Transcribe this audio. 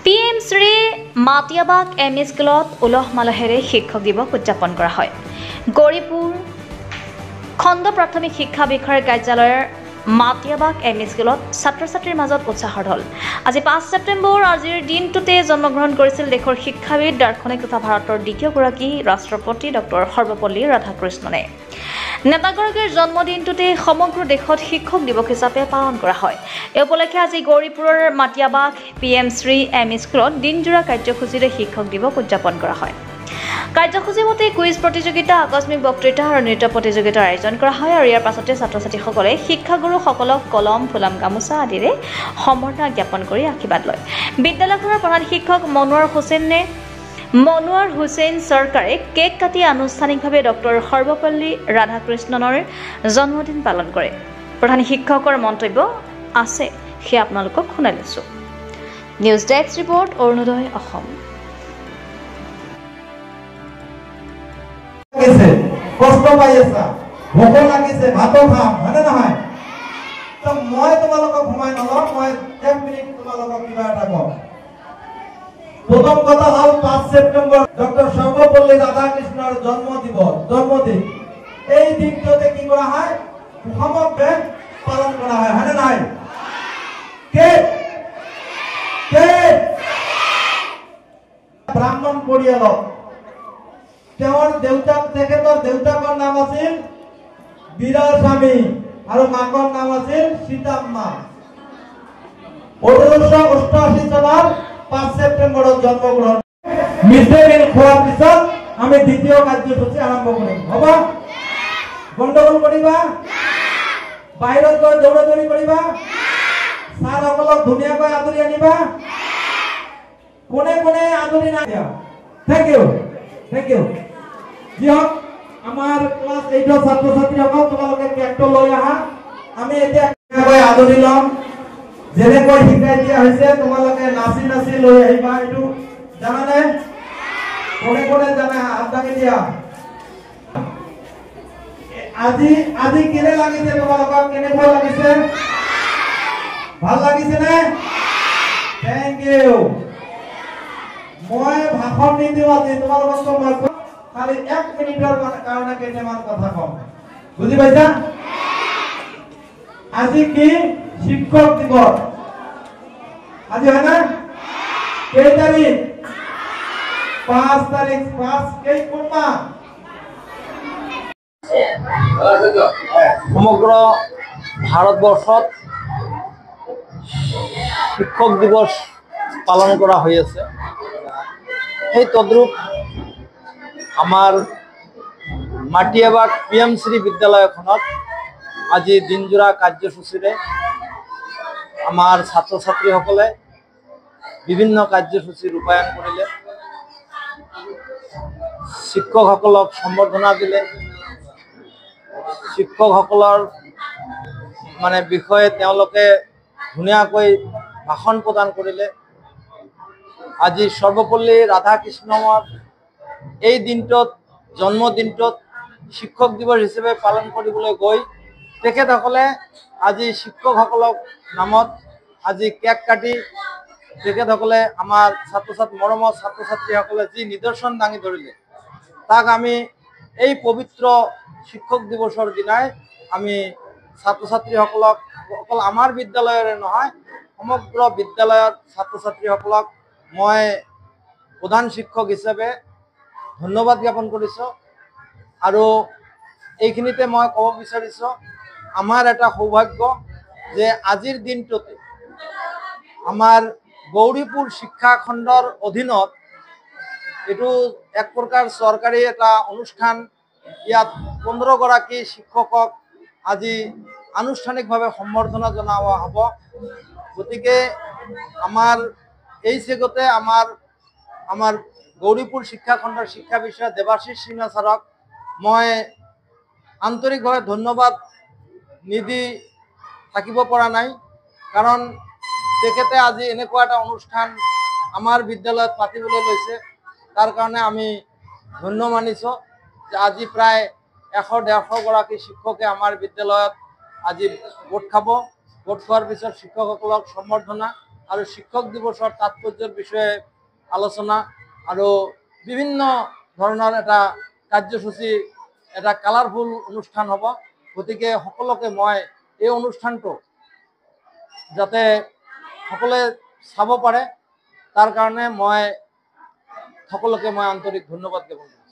PM Shri Matiabag M E স্কুলত উলহ মালহেৰে শিক্ষক দিৱস উদযাপন কৰা হয়। গৌৰীপুৰ খণ্ড প্ৰাথমিক শিক্ষা বিষয়াৰ কাৰ্যালয়ৰ মাটিয়াবাগ এম ই স্কুলত ছাত্ৰ ছাত্ৰীৰ মাজত উৎসাহৰ ঢল। আজি ৫ ছেপ্টেম্বৰ আজিৰ দিনটোতে জন্মগ্ৰহণ কৰিছিল দেশৰ শিক্ষাবিদ দাৰ্শনিক তথা ভাৰতৰ দ্বিতীয়গৰাকী ৰাষ্ট্ৰপতি ডক্টৰ সৰ্বপল্লী ৰাধাকৃষ্ণনে। নেতাগৰাকীৰ জন্মদিনটোতে সমগ্ৰ দেশত শিক্ষক দিৱস হিচাপে পালন কৰা হয়। এই উপলক্ষে আজি গৌৰীপুৰৰ Matiabag PM Shri M E স্কুলত দিনজোৰা কাৰ্যসূচীৰে শিক্ষক দিৱস উদযাপন কৰা হয়। কাৰ্যসূচী মতে কুইজ প্ৰতিযোগিতা, আকস্মিক বক্তৃতা আৰু নৃত্য প্ৰতিযোগিতাৰ আয়োজন কৰা হয় আৰু ইয়াৰ পাছতে ছাত্ৰ ছাত্ৰীসকলে শিক্ষাগুৰুসকলক কলম, ফুলাম, গামোচা আদিৰে সম্বৰ্ধনা জ্ঞাপন কৰি আশীৰ্বাদ লয়। বিদ্যালয়খনৰ প্ৰধান শিক্ষক মনোৱাৰ হুছেইন চৰকাৰে কেক কাটি আনুষ্ঠানিকভাৱে ডক্টৰ সৰ্বপল্লী ৰাধাকৃষ্ণনৰ জন্মদিন পালন কৰে। প্ৰধান শিক্ষকৰ মন্তব্য আছে সেয়া আপোনালোকক শুনাই লৈছো। News desk report, Arunodoy Assam. কষ্ট পাই আছা, ভোক লাগিছে, ভাতো খাম, হয়নে নহয়? তো মই তোমালোকক ঘুমাই নলওঁ, মই 1 মিনিট তোমালোকক কিবা এটা কম। প্রথম কথা হল ৫ ছেপ্টেম্বর ডক্টর সর্বপল্লী রাধাকৃষ্ণর জন্মদিন। এই দিনটাতে কি করা হয়? সমগ্র পালন করা হয়, হ্যাঁ নাই? কে কে ব্রাহ্মণ পরিয়াল, তেওঁৰ দেউতাক তেখেতৰ দেউতাকৰ নাম আছিল বীৰাস্বামী আৰু মাকৰ নাম আছিল সীতাম্মা। ১৮৮৮ চনৰ ৫ ছেপ্টেম্বৰত জন্মগ্ৰহণ। মিড ডে মিল খোৱাৰ পিছত আমি দ্বিতীয় কাৰ্যসূচী আৰম্ভ কৰিম। হ'ব? গণ্ডগোল কৰিবা? বাহিৰত গৈ দৌৰাদৌৰি কৰিবা? ছাৰসকলক ধুনীয়াকৈ আদৰি আনিবা? কোনে কোনে আদৰি নানিয়া? Thank you, thank you. যি হওক, আমাৰ ক্লাছ 8ৰ ছাত্ৰ ছাত্ৰীসকল তোমালোকে কেকটো লৈ আহা। আমি এতিয়া আদৰি ল'ম। যেনেকৈ শিকাই দিয়া হৈছে তোমালোকে নাচি নাচি লৈ আহিবা। এইটো জানানে? কোনে কোনে জানে হাত দাঙি দিয়া। আজি কেনে লাগিছে তোমালোকক? কেনেকৈ লাগিছে? ভাল লাগিছে নে? Thank you. মই ভাষণ নিদিওঁ আজি, তোমালোকক মই খালি 1 মিনিটৰ কাৰণে কেইটামান কথা কম। বুজি পাইছা? আজি কি? শিক্ষক দিৱস। আজি হয় না? কেই তাৰিখ? 5 তাৰিখ। 5 কেই কোন মাহ? সমগ্ৰ ভাৰতবৰ্ষত শিক্ষক দিৱস পালন কৰা হৈ আছে। এই তদ্ৰূপ আমাৰ মাটিয়াবাগ PM শ্ৰী বিদ্যালয়খনত আজি দিনজোৰা কাৰ্যসূচীৰে আমাৰ ছাত্ৰ ছাত্ৰীসকলে বিভিন্ন কাৰ্যসূচী ৰূপায়ণ কৰিলে। শিক্ষকসকলক সম্বৰ্ধনা দিলে। শিক্ষকসকলৰ বিষয়ে তেওঁলোকে ধুনীয়াকৈ ভাষণ প্ৰদান কৰিলে। আজি সৰ্বপল্লী ৰাধাকৃষ্ণৰ এই দিনটোত, জন্মদিনটোত শিক্ষক দিৱস হিচাপে পালন কৰিবলৈ গৈ তেখেতসকলে আজি শিক্ষকসকলক নামত আজি কেক কাটি তেখেতসকলে আমাৰ মৰমৰ ছাত্ৰ ছাত্ৰীসকলে যি নিদৰ্শন দাঙি ধৰিলে, তাক আমি এই পবিত্ৰ শিক্ষক দিৱসৰ দিনাই আমি ছাত্ৰ ছাত্ৰীসকলক, অকল আমাৰ বিদ্যালয়ৰে নহয় সমগ্ৰ বিদ্যালয়ৰ ছাত্ৰ ছাত্ৰীসকলক মই প্ৰধান শিক্ষক হিচাপে ধন্যবাদ জ্ঞাপন কৰিছোঁ। আৰু এইখিনিতে মই ক'ব বিচাৰিছোঁ, আমাৰ এটা সৌভাগ্য যে আজিৰ দিনটোতে আমাৰ গৌৰীপুৰ শিক্ষা খণ্ডৰ অধীনত এইটো এক প্ৰকাৰ চৰকাৰী এটা অনুষ্ঠান। ইয়াত 15 গৰাকী শিক্ষকক আজি আনুষ্ঠানিকভাৱে সম্বৰ্ধনা জনোৱা হ'ব। গতিকে আমাৰ এই চেগতে আমাৰ গৌৰীপুৰ শিক্ষা খণ্ডৰ শিক্ষা বিষয়া দেৱাশিষ সিনহা ছাৰক মই আন্তৰিকভাৱে ধন্যবাদ নিদি থাকিব পৰা নাই। কাৰণ তেখেতে আজি এনেকুৱা এটা অনুষ্ঠান আমাৰ বিদ্যালয়ত পাতিবলৈ লৈছে, তাৰ কাৰণে আমি ধন্য মানিছোঁ যে আজি প্ৰায় 100-150 গৰাকী শিক্ষকে আমাৰ বিদ্যালয়ত আজি ভোট খাব। ভোট খোৱাৰ পিছত শিক্ষকসকলক সম্বৰ্ধনা আৰু শিক্ষক দিৱসৰ তাৎপৰ্যৰ বিষয়ে আলোচনা আৰু বিভিন্ন ধৰণৰ এটা কাৰ্যসূচী, এটা কালাৰফুল অনুষ্ঠান হ'ব। গতিকে সকলোকে মই এই অনুষ্ঠানটো যাতে সকলোৱে চাব পাৰে তাৰ কাৰণে মই সকলোকে আন্তৰিক ধন্যবাদ জ্ঞাপন কৰিছোঁ।